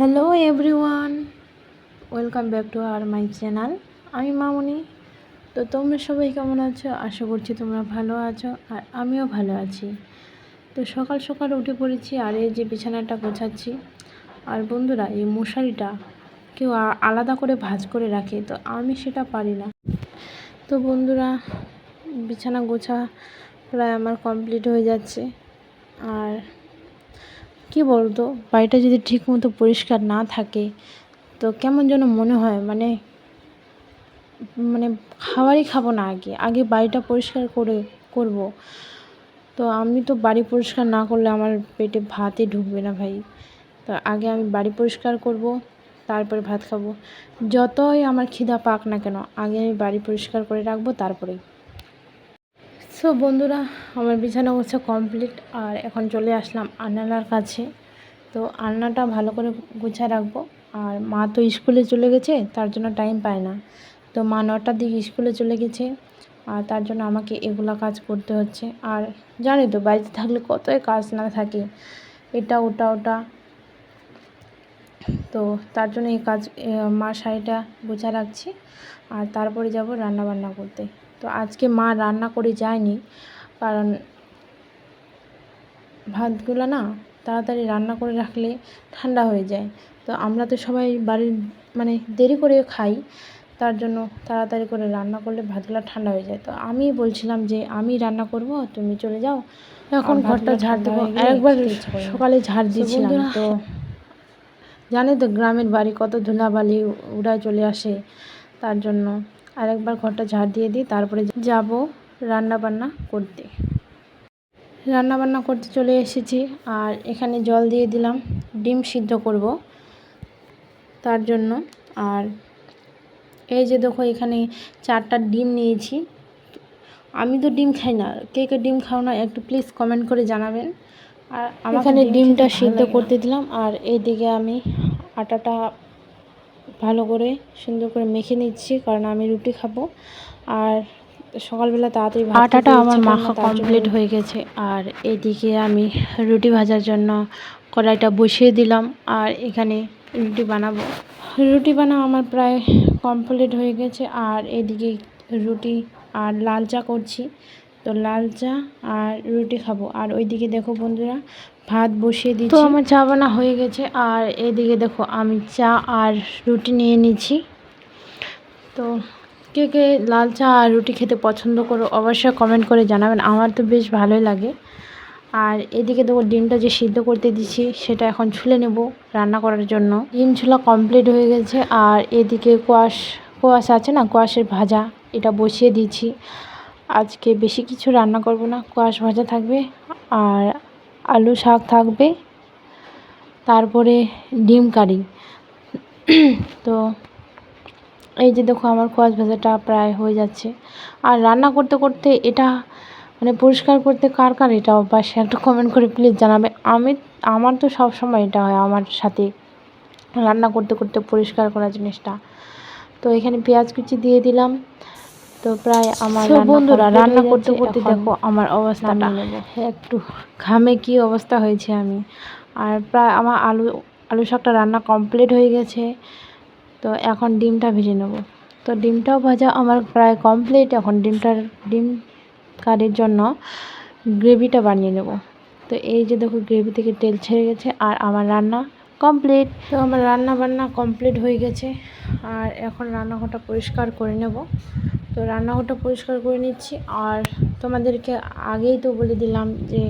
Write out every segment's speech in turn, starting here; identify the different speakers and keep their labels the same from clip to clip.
Speaker 1: Hello everyone, welcome back to আর my channel. আমি মামনি। তো তোমরা সবাই কেমন আছো? আশা করছি তোমরা ভালো আছো, আর আমিও ভালো আছি। তো সকাল সকাল উঠে পড়েছি, আর এই যে বিছানাটা গোছাচ্ছি। আর বন্ধুরা, এই মশারিটা কেউ আলাদা করে ভাঁজ করে রাখে, তো আমি সেটা পারি না। তো বন্ধুরা, বিছানা গোছা প্রায় আমার কমপ্লিট হয়ে যাচ্ছে। আর কি বলতো, বাড়িটা যদি ঠিকমতো পরিষ্কার না থাকে তো কেমন যেন মনে হয়, মানে মানে খাবারই খাবো না। আগে বাড়িটা পরিষ্কার করব। তো আমি তো বাড়ি পরিষ্কার না করলে আমার পেটে ভাতই ঢুকবে না ভাই। তো আগে আমি বাড়ি পরিষ্কার করব, তারপরে ভাত খাবো। যতই আমার খিদা পাক না কেন, আগে আমি বাড়ি পরিষ্কার করে রাখবো তারপরেই। সো বন্ধুরা, আমার বিছানা গোছা কমপ্লিট, আর এখন চলে আসলাম আলনার কাছে। তো আলনাটা ভালো করে গুছিয়ে রাখবো। আর মা তো স্কুলে চলে গেছে, তার জন্য টাইম পায় না। তো মা 9টার দিকে স্কুলে চলে গেছে, আর তার জন্য আমাকে এগুলা কাজ করতে হচ্ছে। আর জানি তো, বাড়িতে থাকলে কতই কাজ না থাকে, এটা ওটা ওটা। তো তার জন্য এই কাজ, মার শাড়িটা গুছিয়ে রাখছি, আর তারপরে যাব রান্না বান্না করতে। তো আজকে মা রান্না করে যায়নি, কারণ ভাতগুলো না তাড়াতাড়ি রান্না করে রাখলে ঠান্ডা হয়ে যায়। তো আমরা তো সবাই বাড়ির মানে দেরি করে খাই, তার জন্য তাড়াতাড়ি করে রান্না করলে ভাতগুলো ঠান্ডা হয়ে যায়। তো আমি বলছিলাম যে আমি রান্না করব, তুমি চলে যাও, এখন ঘরটা ঝাড় দেবো। একবার সকালে ঝাড় দিয়েছিলাম, তো জানে তো গ্রামের বাড়ি কত ধুলাবালি উড়ায় চলে আসে, তার জন্য আরেকবার ঘরটা ঝাড় দিয়ে দিই, তারপরে যাব রান্না বান্না করতে। রান্নাবান্না করতে চলে এসেছি, আর এখানে জল দিয়ে দিলাম, ডিম সিদ্ধ করব তার জন্য। আর এই যে দেখো, এখানে 4টা ডিম নিয়েছি। আমি তো ডিম খাই না, কে কে ডিম খাও না একটু প্লিজ কমেন্ট করে জানাবেন। আর এখানে ডিমটা সিদ্ধ করতে দিলাম, আর এইদিকে আমি আটাটা ভালো করে সুন্দর করে মেখে নিচ্ছি, কারণ আমি রুটি খাবো। আর সকালবেলা তাড়াতাড়ি আটাটা আমার মাখা কমপ্লিট হয়ে গেছে। আর এদিকে আমি রুটি ভাজার জন্য কড়াইটা বসিয়ে দিলাম, আর এখানে রুটি বানাবো। রুটি বানানো আমার প্রায় কমপ্লিট হয়ে গেছে। আর এদিকে রুটি আর লাল চা করছি, তো লাল চা আর রুটি খাবো। আর ওইদিকে দেখো বন্ধুরা, ভাত বসিয়ে দিচ্ছি। তো আমার চা বানা হয়ে গেছে, আর এদিকে দেখো আমি চা আর রুটি নিয়ে নিচ্ছি। তো কে কে লাল চা আর রুটি খেতে পছন্দ করো অবশ্যই কমেন্ট করে জানাবেন, আমার তো বেশ ভালোই লাগে। আর এদিকে দেখো, ডিমটা যে সিদ্ধ করতে দিচ্ছি সেটা এখন ছুলে নেব রান্না করার জন্য। ডিম ছোলা কমপ্লিট হয়ে গেছে। আর এদিকে কোয়াশ আছে না, কোয়াশের ভাজা, এটা বসিয়ে দিচ্ছি। আজকে বেশি কিছু রান্না করব না, কোয়াশ ভাজা থাকবে আর আলু শাক থাকবে, তারপরে ডিম কারি। তো এই যে দেখো, আমার কোয়াশ ভাজাটা প্রায় হয়ে যাচ্ছে। আর রান্না করতে করতে এটা মানে পরিষ্কার করতে কার কার এটা অভ্যাস, একটু কমেন্ট করে প্লিজ জানাবে। আমার তো সব সময় এটা হয় আমার সাথে, রান্না করতে করতে পরিষ্কার করা জিনিসটা। তো এখানে পেঁয়াজ কুচি দিয়ে দিলাম। তো প্রায় আমার বন্ধুরা, রান্না করতে করতে দেখো আমার অবস্থাটা, একটু ঘামে কি অবস্থা হয়েছে আমি। আর প্রায় আমার আলু শাকটা রান্না কমপ্লিট হয়ে গেছে। তো এখন ডিমটা ভেজে নেব। তো ডিমটাও ভাজা আমার প্রায় কমপ্লিট। এখন ডিম কারির জন্য গ্রেভিটা বানিয়ে নেব। তো এই যে দেখো, গ্রেভি থেকে তেল ছেড়ে গেছে, আর আমার রান্না কমপ্লিট। তো আমার রান্না বান্না কমপ্লিট হয়ে গেছে, আর এখন রান্নাঘরটা পরিষ্কার করে নেব। তো রান্নাঘরটা পরিষ্কার করে নিচ্ছি। আর তোমাদেরকে আগেই তো বলে দিলাম যে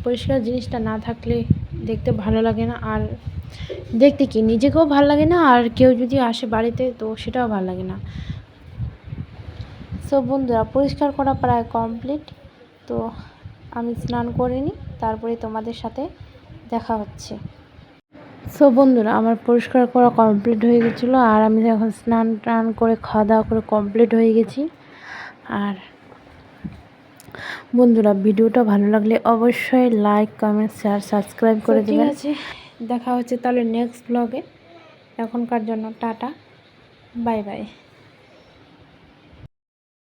Speaker 1: পরিষ্কার জিনিসটা না থাকলে দেখতে ভালো লাগে না, আর দেখতে কি নিজেকেও ভালো লাগে না, আর কেউ যদি আসে বাড়িতে তো সেটাও ভালো লাগে না। সো বন্ধুরা, পরিষ্কার করা প্রায় কমপ্লিট। তো আমি স্নান করে নিই, তারপরে তোমাদের সাথে দেখা হচ্ছে। সো বন্ধুরা, আমার পরিষ্কার করা কমপ্লিট হয়ে গেছিলো, আর আমি এখন স্নান টান করে খাওয়া দাওয়া করে কমপ্লিট হয়ে গেছি। আর বন্ধুরা, ভিডিওটা ভালো লাগলে অবশ্যই লাইক, কমেন্ট, শেয়ার, সাবস্ক্রাইব করে দেবেন। ঠিক আছে, দেখা হচ্ছে তাহলে নেক্সট ব্লগে। এখনকার জন্য টাটা, বাই বাই।